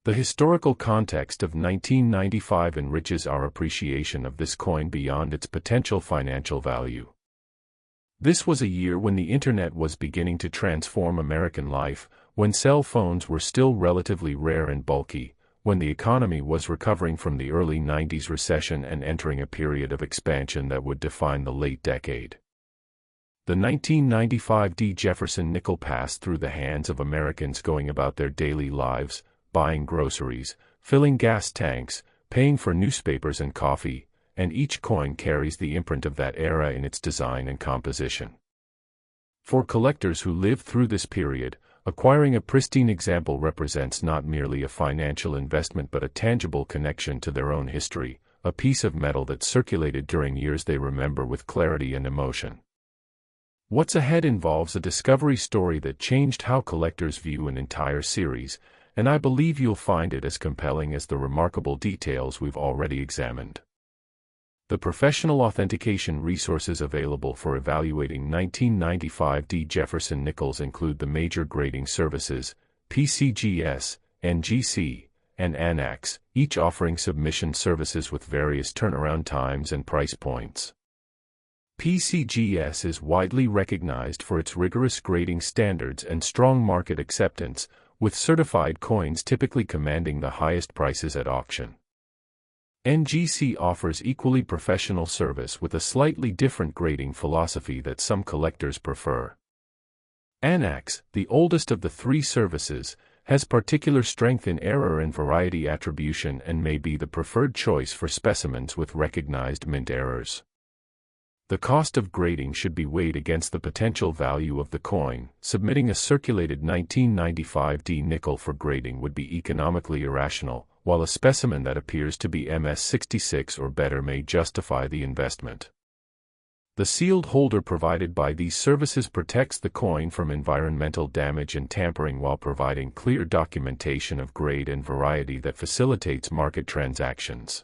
[SPEAKER 1] The historical context of 1995 enriches our appreciation of this coin beyond its potential financial value. This was a year when the Internet was beginning to transform American life, when cell phones were still relatively rare and bulky, when the economy was recovering from the early 90s recession and entering a period of expansion that would define the late decade. The 1995 Jefferson nickel passed through the hands of Americans going about their daily lives, buying groceries, filling gas tanks, paying for newspapers and coffee, and each coin carries the imprint of that era in its design and composition. For collectors who lived through this period, acquiring a pristine example represents not merely a financial investment but a tangible connection to their own history, a piece of metal that circulated during years they remember with clarity and emotion. What's Ahead involves a discovery story that changed how collectors view an entire series, and I believe you'll find it as compelling as the remarkable details we've already examined. The professional authentication resources available for evaluating 1995 Jefferson nickels include the major grading services, PCGS, NGC, and ANAX, each offering submission services with various turnaround times and price points. PCGS is widely recognized for its rigorous grading standards and strong market acceptance, with certified coins typically commanding the highest prices at auction. NGC offers equally professional service with a slightly different grading philosophy that some collectors prefer. ANAX, the oldest of the three services, has particular strength in error and variety attribution and may be the preferred choice for specimens with recognized mint errors. The cost of grading should be weighed against the potential value of the coin. Submitting a circulated 1995 nickel for grading would be economically irrational, while a specimen that appears to be MS66 or better may justify the investment. The sealed holder provided by these services protects the coin from environmental damage and tampering while providing clear documentation of grade and variety that facilitates market transactions.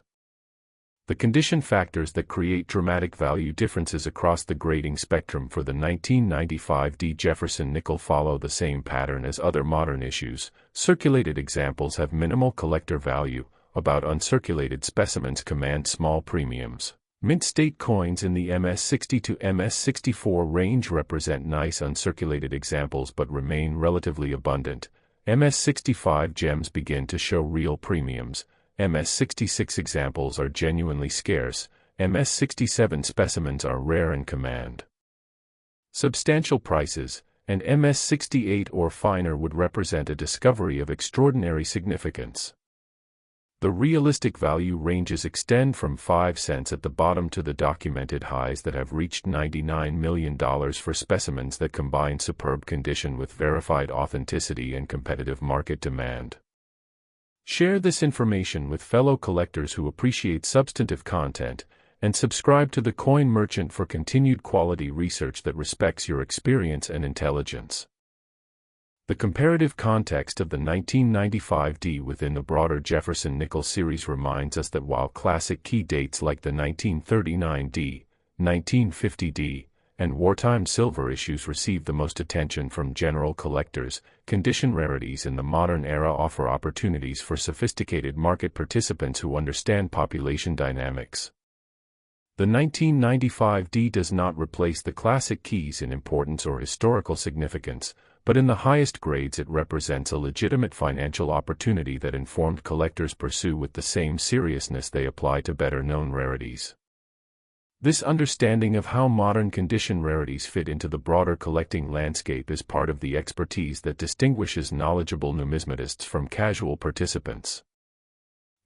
[SPEAKER 1] The condition factors that create dramatic value differences across the grading spectrum for the 1995 Jefferson nickel follow the same pattern as other modern issues. Circulated examples have minimal collector value, about uncirculated specimens command small premiums. Mint state coins in the MS60 to MS64 range represent nice uncirculated examples but remain relatively abundant. MS65 gems begin to show real premiums. MS66 examples are genuinely scarce. MS67 specimens are rare and command substantial prices, and MS68 or finer would represent a discovery of extraordinary significance. The realistic value ranges extend from 5 cents at the bottom to the documented highs that have reached $99 million for specimens that combine superb condition with verified authenticity and competitive market demand. Share this information with fellow collectors who appreciate substantive content, and subscribe to the Coin Merchant for continued quality research that respects your experience and intelligence. The comparative context of the 1995 D within the broader Jefferson nickel series reminds us that while classic key dates like the 1939 D, 1950 D, and wartime silver issues receive the most attention from general collectors, condition rarities in the modern era offer opportunities for sophisticated market participants who understand population dynamics. The 1995 D does not replace the classic keys in importance or historical significance, but in the highest grades it represents a legitimate financial opportunity that informed collectors pursue with the same seriousness they apply to better-known rarities. This understanding of how modern condition rarities fit into the broader collecting landscape is part of the expertise that distinguishes knowledgeable numismatists from casual participants.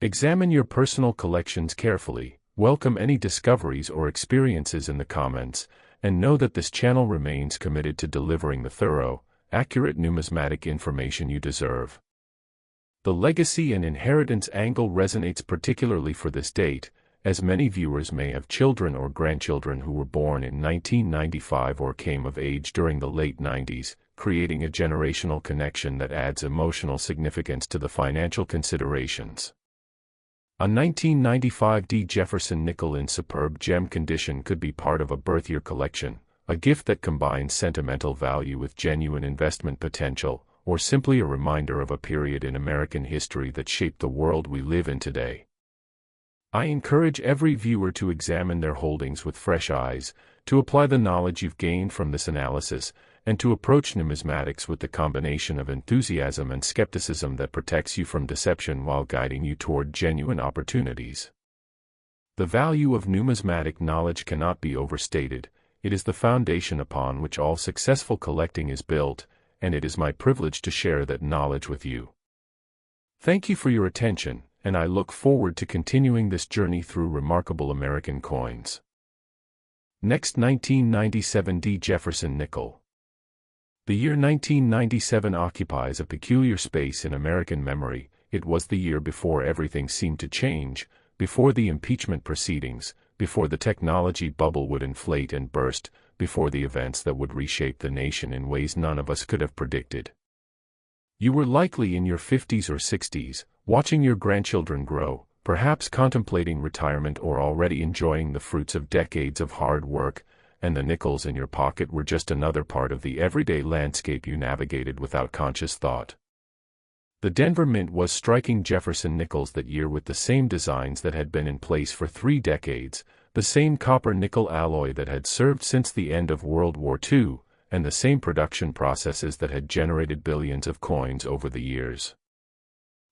[SPEAKER 1] Examine your personal collections carefully, welcome any discoveries or experiences in the comments, and know that this channel remains committed to delivering the thorough, accurate numismatic information you deserve. The legacy and inheritance angle resonates particularly for this date, as many viewers may have children or grandchildren who were born in 1995 or came of age during the late 90s, creating a generational connection that adds emotional significance to the financial considerations. A 1995 D Jefferson nickel in superb gem condition could be part of a birth-year collection, a gift that combines sentimental value with genuine investment potential, or simply a reminder of a period in American history that shaped the world we live in today. I encourage every viewer to examine their holdings with fresh eyes, to apply the knowledge you've gained from this analysis, and to approach numismatics with the combination of enthusiasm and skepticism that protects you from deception while guiding you toward genuine opportunities. The value of numismatic knowledge cannot be overstated. It is the foundation upon which all successful collecting is built, and it is my privilege to share that knowledge with you. Thank you for your attention, and I look forward to continuing this journey through remarkable American coins. Next, 1997 D Jefferson nickel. The year 1997 occupies a peculiar space in American memory. It was the year before everything seemed to change, before the impeachment proceedings, before the technology bubble would inflate and burst, before the events that would reshape the nation in ways none of us could have predicted. You were likely in your 50s or 60s, watching your grandchildren grow, perhaps contemplating retirement or already enjoying the fruits of decades of hard work, and the nickels in your pocket were just another part of the everyday landscape you navigated without conscious thought. The Denver Mint was striking Jefferson nickels that year with the same designs that had been in place for 3 decades, the same copper-nickel alloy that had served since the end of World War II, and the same production processes that had generated billions of coins over the years.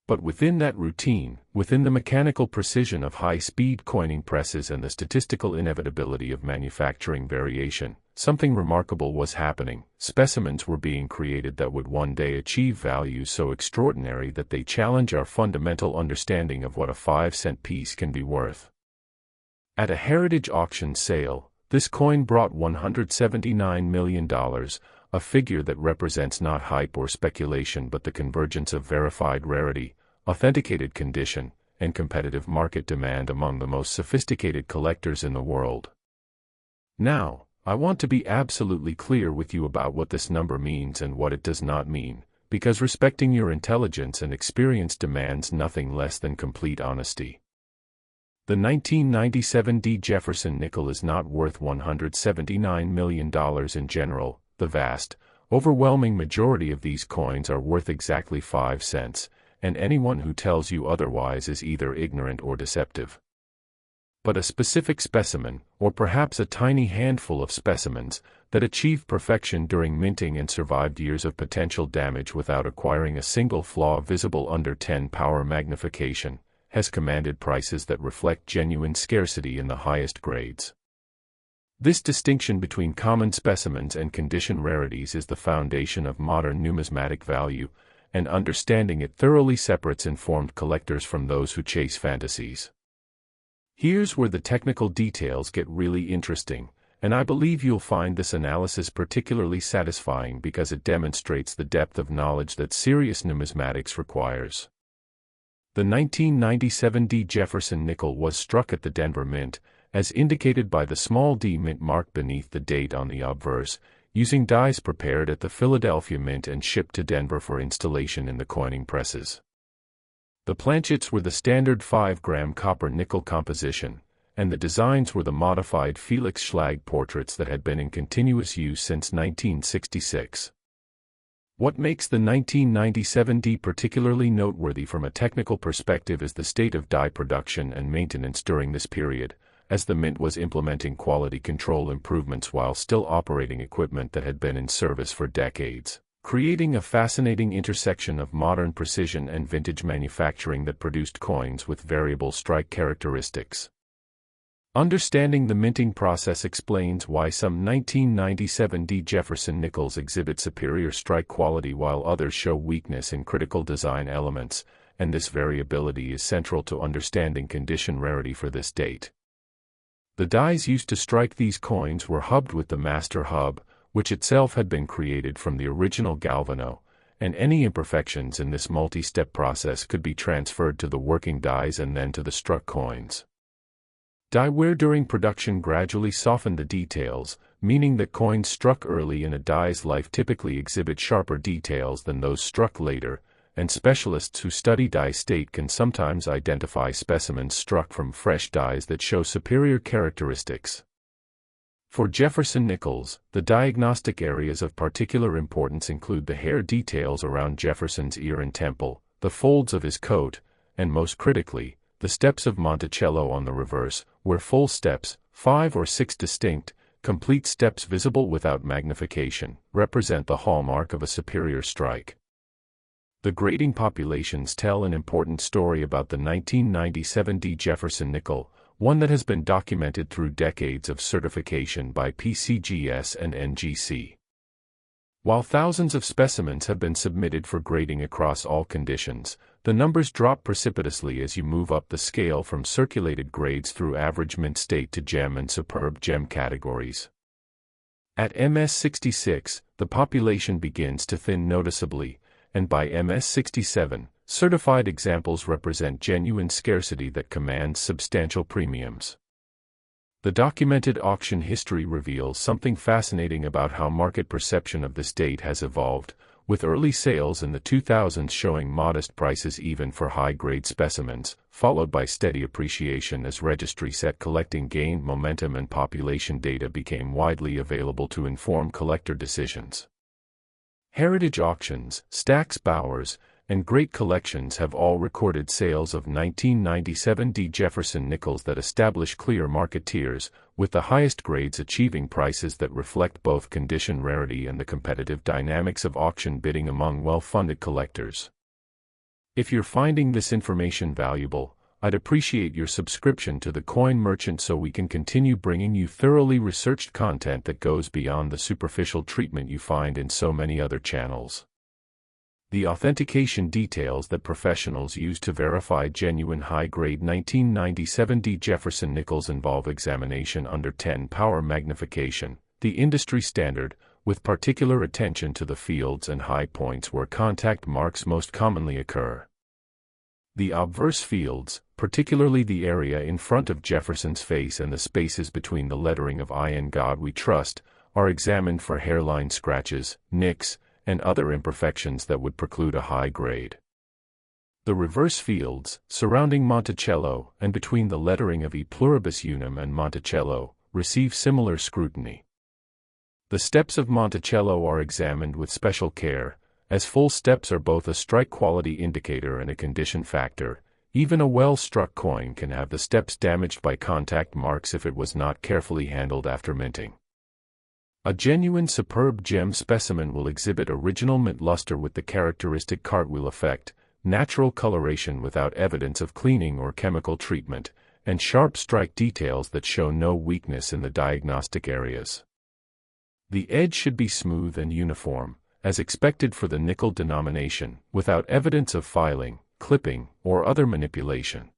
[SPEAKER 1] But within that routine, within the mechanical precision of high-speed coining presses and the statistical inevitability of manufacturing variation, something remarkable was happening. Specimens were being created that would one day achieve values so extraordinary that they challenge our fundamental understanding of what a 5-cent piece can be worth. At a heritage auction sale, this coin brought $179 million, a figure that represents not hype or speculation but the convergence of verified rarity, authenticated condition, and competitive market demand among the most sophisticated collectors in the world. Now, I want to be absolutely clear with you about what this number means and what it does not mean, because respecting your intelligence and experience demands nothing less than complete honesty. The 1997 D Jefferson nickel is not worth $179 million in general. The vast, overwhelming majority of these coins are worth exactly 5 cents, and anyone who tells you otherwise is either ignorant or deceptive. But a specific specimen, or perhaps a tiny handful of specimens, that achieved perfection during minting and survived years of potential damage without acquiring a single flaw visible under 10 power magnification, has commanded prices that reflect genuine scarcity in the highest grades. This distinction between common specimens and condition rarities is the foundation of modern numismatic value, and understanding it thoroughly separates informed collectors from those who chase fantasies. Here's where the technical details get really interesting, and I believe you'll find this analysis particularly satisfying because it demonstrates the depth of knowledge that serious numismatics requires. The 1997 D Jefferson nickel was struck at the Denver Mint, as indicated by the small d mint mark beneath the date on the obverse, using dies prepared at the Philadelphia Mint and shipped to Denver for installation in the coining presses. The planchets were the standard 5-gram copper-nickel composition, and the designs were the modified Felix Schlag portraits that had been in continuous use since 1966. What makes the 1997 D particularly noteworthy from a technical perspective is the state of die production and maintenance during this period, as the Mint was implementing quality control improvements while still operating equipment that had been in service for decades, creating a fascinating intersection of modern precision and vintage manufacturing that produced coins with variable strike characteristics. Understanding the minting process explains why some 1997 D Jefferson nickels exhibit superior strike quality while others show weakness in critical design elements, and this variability is central to understanding condition rarity for this date. The dies used to strike these coins were hubbed with the master hub, which itself had been created from the original galvano, and any imperfections in this multi-step process could be transferred to the working dies and then to the struck coins. Die wear during production gradually softened the details, meaning that coins struck early in a die's life typically exhibit sharper details than those struck later, and specialists who study die state can sometimes identify specimens struck from fresh dies that show superior characteristics. For Jefferson nickels, the diagnostic areas of particular importance include the hair details around Jefferson's ear and temple, the folds of his coat, and most critically, the steps of Monticello on the reverse, where full steps, 5 or 6 distinct, complete steps visible without magnification, represent the hallmark of a superior strike. The grading populations tell an important story about the 1997 D Jefferson nickel, one that has been documented through decades of certification by PCGS and NGC. While thousands of specimens have been submitted for grading across all conditions, the numbers drop precipitously as you move up the scale from circulated grades through average mint state to gem and superb gem categories. At MS66, the population begins to thin noticeably, and by MS67, certified examples represent genuine scarcity that commands substantial premiums. The documented auction history reveals something fascinating about how market perception of this date has evolved, with early sales in the 2000s showing modest prices even for high-grade specimens, followed by steady appreciation as registry set collecting gained momentum and population data became widely available to inform collector decisions. Heritage auctions, Stack's Bowers, and Great Collections have all recorded sales of 1997 D Jefferson nickels that establish clear market tiers, with the highest grades achieving prices that reflect both condition rarity and the competitive dynamics of auction bidding among well-funded collectors. If you're finding this information valuable, I'd appreciate your subscription to the Coin Merchant so we can continue bringing you thoroughly researched content that goes beyond the superficial treatment you find in so many other channels. The authentication details that professionals use to verify genuine high-grade 1997 D Jefferson nickels involve examination under 10 power magnification, the industry standard, with particular attention to the fields and high points where contact marks most commonly occur. The obverse fields, particularly the area in front of Jefferson's face and the spaces between the lettering of "I in God We Trust," are examined for hairline scratches, nicks, and other imperfections that would preclude a high grade. The reverse fields, surrounding Monticello and between the lettering of E pluribus unum and Monticello, receive similar scrutiny. The steps of Monticello are examined with special care, as full steps are both a strike quality indicator and a condition factor. Even a well-struck coin can have the steps damaged by contact marks if it was not carefully handled after minting. A genuine superb gem specimen will exhibit original mint luster with the characteristic cartwheel effect, natural coloration without evidence of cleaning or chemical treatment, and sharp strike details that show no weakness in the diagnostic areas. The edge should be smooth and uniform, as expected for the nickel denomination, without evidence of filing, clipping, or other manipulation.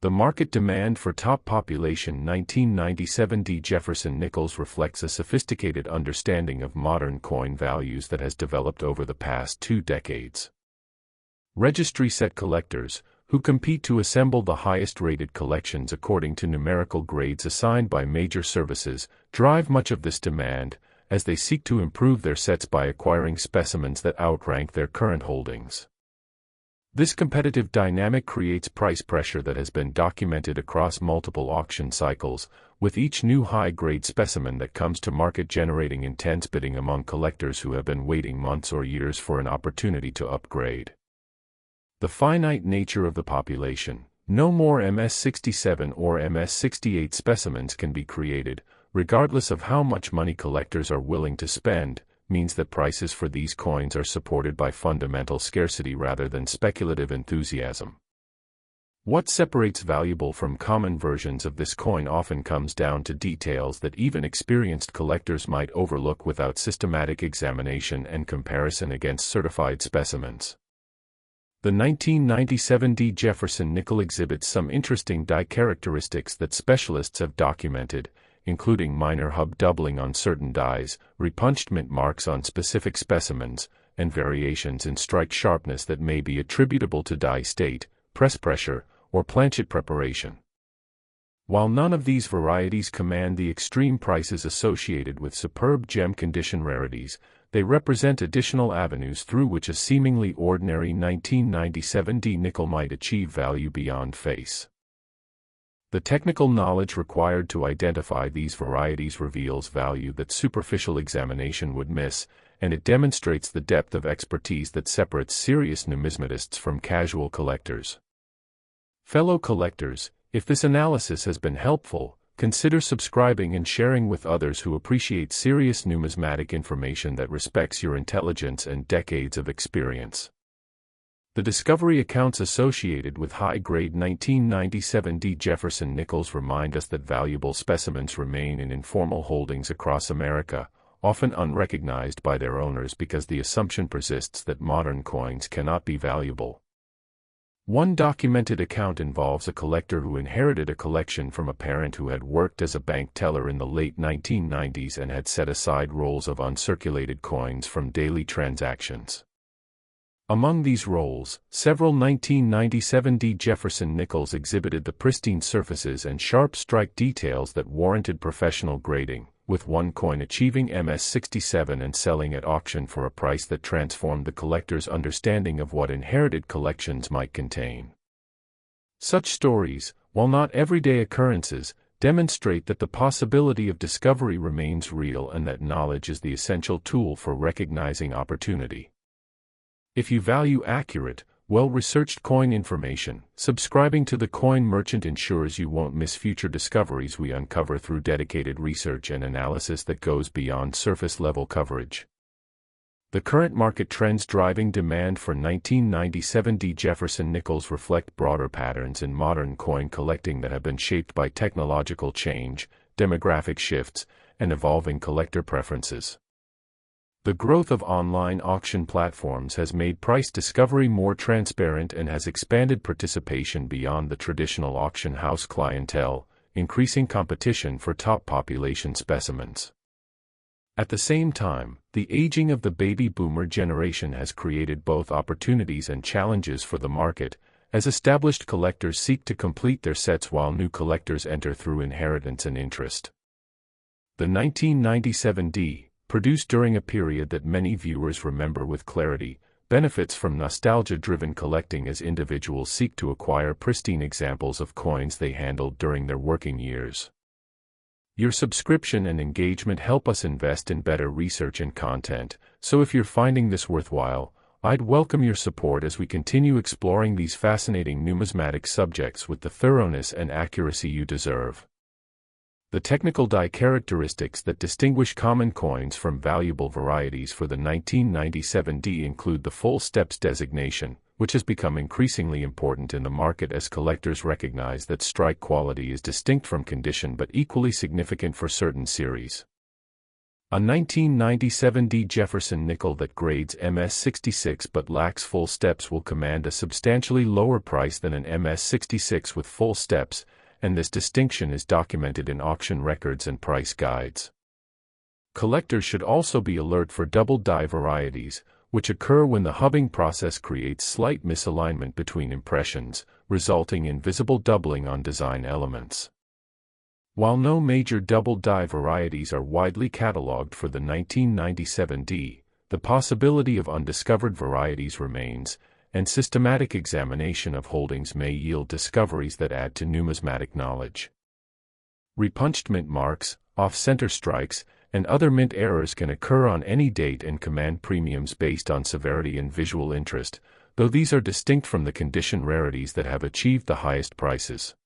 [SPEAKER 1] The market demand for top population 1997 D Jefferson nickels reflects a sophisticated understanding of modern coin values that has developed over the past 2 decades. Registry set collectors, who compete to assemble the highest-rated collections according to numerical grades assigned by major services, drive much of this demand, as they seek to improve their sets by acquiring specimens that outrank their current holdings. This competitive dynamic creates price pressure that has been documented across multiple auction cycles, with each new high-grade specimen that comes to market generating intense bidding among collectors who have been waiting months or years for an opportunity to upgrade. The finite nature of the population. No more MS-67 or MS-68 specimens can be created, regardless of how much money collectors are willing to spend, means that prices for these coins are supported by fundamental scarcity rather than speculative enthusiasm. What separates valuable from common versions of this coin often comes down to details that even experienced collectors might overlook without systematic examination and comparison against certified specimens. The 1997 D. Jefferson nickel exhibits some interesting die characteristics that specialists have documented, including minor hub doubling on certain dies, repunched mint marks on specific specimens, and variations in strike sharpness that may be attributable to die state, press pressure, or planchet preparation. While none of these varieties command the extreme prices associated with superb gem condition rarities, they represent additional avenues through which a seemingly ordinary 1997 D nickel might achieve value beyond face. The technical knowledge required to identify these varieties reveals value that superficial examination would miss, and it demonstrates the depth of expertise that separates serious numismatists from casual collectors. Fellow collectors, if this analysis has been helpful, consider subscribing and sharing with others who appreciate serious numismatic information that respects your intelligence and decades of experience. The discovery accounts associated with high-grade 1997 D. Jefferson nickels remind us that valuable specimens remain in informal holdings across America, often unrecognized by their owners because the assumption persists that modern coins cannot be valuable. One documented account involves a collector who inherited a collection from a parent who had worked as a bank teller in the late 1990s and had set aside rolls of uncirculated coins from daily transactions. Among these rolls, several 1997 D. Jefferson nickels exhibited the pristine surfaces and sharp strike details that warranted professional grading, with one coin achieving MS-67 and selling at auction for a price that transformed the collector's understanding of what inherited collections might contain. Such stories, while not everyday occurrences, demonstrate that the possibility of discovery remains real and that knowledge is the essential tool for recognizing opportunity. If you value accurate, well-researched coin information, subscribing to the Coin Merchant ensures you won't miss future discoveries we uncover through dedicated research and analysis that goes beyond surface-level coverage. The current market trends driving demand for 1997 D. Jefferson nickels reflect broader patterns in modern coin collecting that have been shaped by technological change, demographic shifts, and evolving collector preferences. The growth of online auction platforms has made price discovery more transparent and has expanded participation beyond the traditional auction house clientele, increasing competition for top population specimens. At the same time, the aging of the baby boomer generation has created both opportunities and challenges for the market, as established collectors seek to complete their sets while new collectors enter through inheritance and interest. The 1997 D, produced during a period that many viewers remember with clarity, benefits from nostalgia-driven collecting as individuals seek to acquire pristine examples of coins they handled during their working years. Your subscription and engagement help us invest in better research and content, so if you're finding this worthwhile, I'd welcome your support as we continue exploring these fascinating numismatic subjects with the thoroughness and accuracy you deserve. The technical die characteristics that distinguish common coins from valuable varieties for the 1997 D include the full steps designation, which has become increasingly important in the market as collectors recognize that strike quality is distinct from condition but equally significant for certain series. A 1997 D. Jefferson nickel that grades MS-66 but lacks full steps will command a substantially lower price than an MS-66 with full steps, and this distinction is documented in auction records and price guides. Collectors should also be alert for double die varieties, which occur when the hubbing process creates slight misalignment between impressions, resulting in visible doubling on design elements. While no major double-die varieties are widely catalogued for the 1997 D, the possibility of undiscovered varieties remains, and systematic examination of holdings may yield discoveries that add to numismatic knowledge. Repunched mint marks, off-center strikes, and other mint errors can occur on any date and command premiums based on severity and visual interest, though these are distinct from the condition rarities that have achieved the highest prices.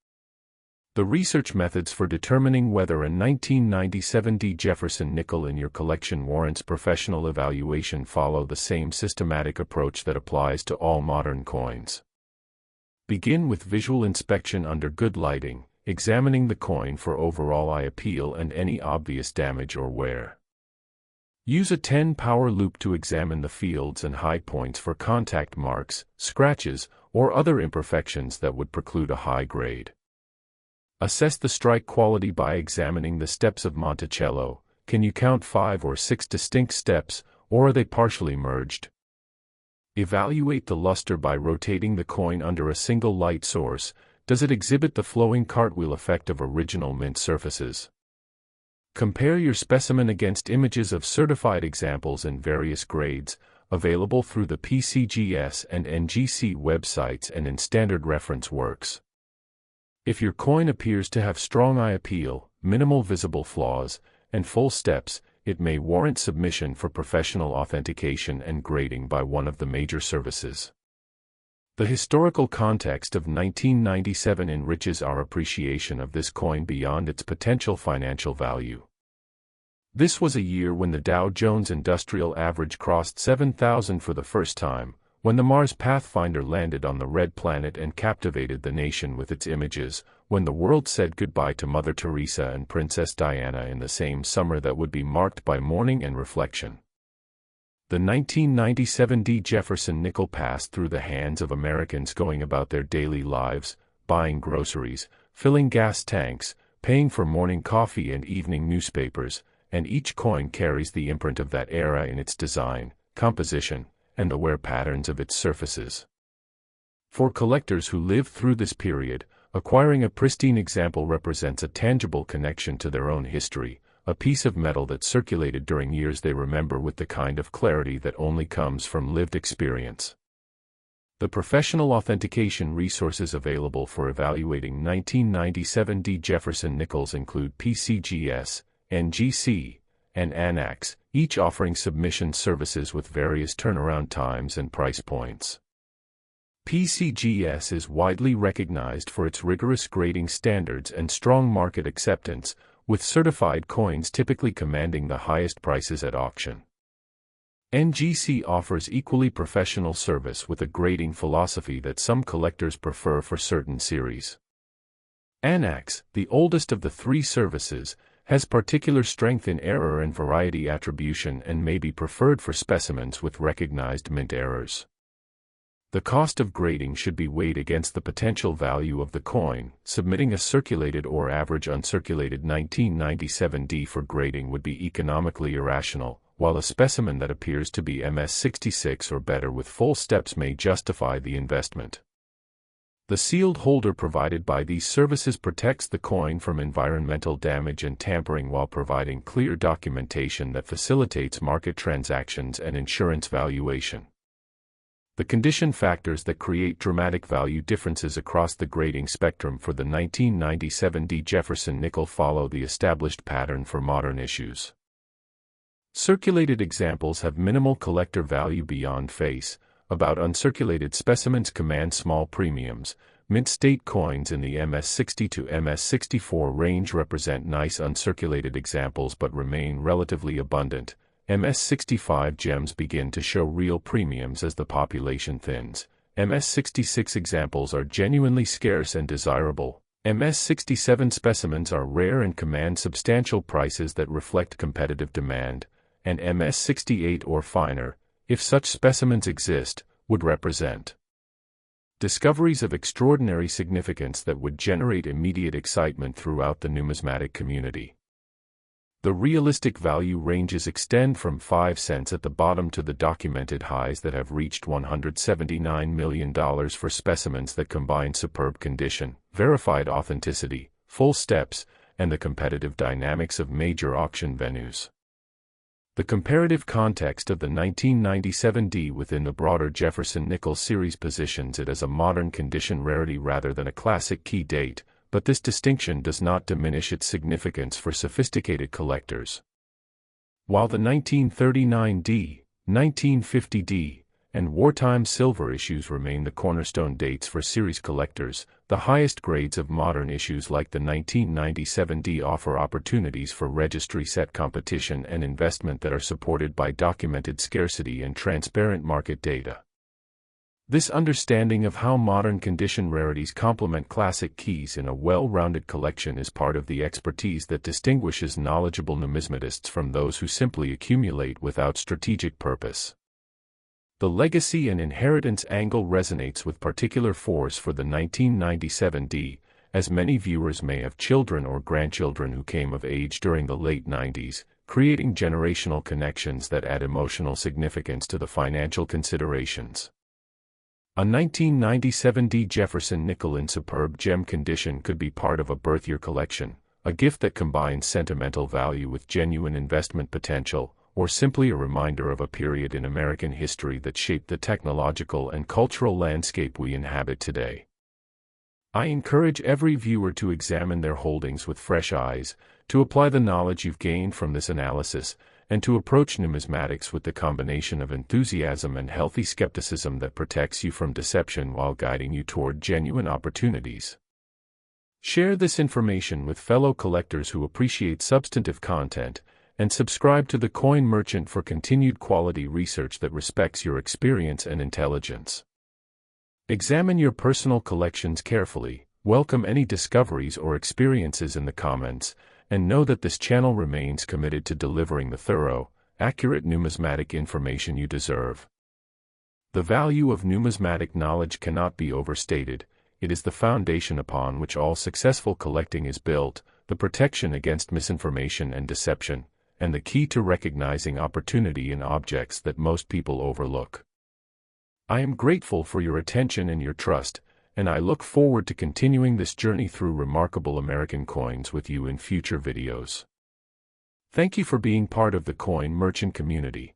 [SPEAKER 1] The research methods for determining whether a 1997 D Jefferson nickel in your collection warrants professional evaluation follow the same systematic approach that applies to all modern coins. Begin with visual inspection under good lighting, examining the coin for overall eye appeal and any obvious damage or wear. Use a 10-power loupe to examine the fields and high points for contact marks, scratches, or other imperfections that would preclude a high grade. Assess the strike quality by examining the steps of Monticello. Can you count 5 or 6 distinct steps, or are they partially merged? Evaluate the luster by rotating the coin under a single light source. Does it exhibit the flowing cartwheel effect of original mint surfaces? Compare your specimen against images of certified examples in various grades, available through the PCGS and NGC websites and in standard reference works. If your coin appears to have strong eye appeal, minimal visible flaws, and full steps, it may warrant submission for professional authentication and grading by one of the major services. The historical context of 1997 enriches our appreciation of this coin beyond its potential financial value. This was a year when the Dow Jones Industrial Average crossed 7,000 for the first time, when the Mars Pathfinder landed on the Red Planet and captivated the nation with its images, when the world said goodbye to Mother Teresa and Princess Diana in the same summer that would be marked by mourning and reflection. The 1997 D Jefferson nickel passed through the hands of Americans going about their daily lives, buying groceries, filling gas tanks, paying for morning coffee and evening newspapers, and each coin carries the imprint of that era in its design, composition, and the wear patterns of its surfaces. For collectors who lived through this period, acquiring a pristine example represents a tangible connection to their own history, a piece of metal that circulated during years they remember with the kind of clarity that only comes from lived experience. The professional authentication resources available for evaluating 1997 D Jefferson nickels include PCGS, NGC, and ANAX, each offering submission services with various turnaround times and price points. PCGS is widely recognized for its rigorous grading standards and strong market acceptance, with certified coins typically commanding the highest prices at auction. NGC offers equally professional service with a grading philosophy that some collectors prefer for certain series. ANAX, the oldest of the three services, has particular strength in error and variety attribution and may be preferred for specimens with recognized mint errors. The cost of grading should be weighed against the potential value of the coin. Submitting a circulated or average uncirculated 1997 D for grading would be economically irrational, while a specimen that appears to be MS66 or better with full steps may justify the investment. The sealed holder provided by these services protects the coin from environmental damage and tampering while providing clear documentation that facilitates market transactions and insurance valuation. The condition factors that create dramatic value differences across the grading spectrum for the 1997 D Jefferson nickel follow the established pattern for modern issues. Circulated examples have minimal collector value beyond face. About uncirculated specimens command small premiums. Mint state coins in the MS60 to MS64 range represent nice uncirculated examples but remain relatively abundant. MS65 gems begin to show real premiums as the population thins. MS66 examples are genuinely scarce and desirable. MS67 specimens are rare and command substantial prices that reflect competitive demand, and MS68 or finer, if such specimens exist, would represent discoveries of extraordinary significance that would generate immediate excitement throughout the numismatic community. The realistic value ranges extend from 5 cents at the bottom to the documented highs that have reached $179 million for specimens that combine superb condition, verified authenticity, full steps, and the competitive dynamics of major auction venues. The comparative context of the 1997 D within the broader Jefferson nickel series positions it as a modern condition rarity rather than a classic key date, but this distinction does not diminish its significance for sophisticated collectors. While the 1939 D, 1950 D, and wartime silver issues remain the cornerstone dates for series collectors, the highest grades of modern issues like the 1997 D offer opportunities for registry set competition and investment that are supported by documented scarcity and transparent market data. This understanding of how modern condition rarities complement classic keys in a well-rounded collection is part of the expertise that distinguishes knowledgeable numismatists from those who simply accumulate without strategic purpose. The legacy and inheritance angle resonates with particular force for the 1997 D, as many viewers may have children or grandchildren who came of age during the late 90s, creating generational connections that add emotional significance to the financial considerations. A 1997 D Jefferson nickel in superb gem condition could be part of a birth-year collection, a gift that combines sentimental value with genuine investment potential, or simply a reminder of a period in American history that shaped the technological and cultural landscape we inhabit today. I encourage every viewer to examine their holdings with fresh eyes, to apply the knowledge you've gained from this analysis, and to approach numismatics with the combination of enthusiasm and healthy skepticism that protects you from deception while guiding you toward genuine opportunities. Share this information with fellow collectors who appreciate substantive content, and subscribe to The Coin Merchant for continued quality research that respects your experience and intelligence. Examine your personal collections carefully, welcome any discoveries or experiences in the comments, and know that this channel remains committed to delivering the thorough, accurate numismatic information you deserve. The value of numismatic knowledge cannot be overstated. It is the foundation upon which all successful collecting is built, the protection against misinformation and deception, and the key to recognizing opportunity in objects that most people overlook. I am grateful for your attention and your trust, and I look forward to continuing this journey through remarkable American coins with you in future videos. Thank you for being part of the Coin Merchant community.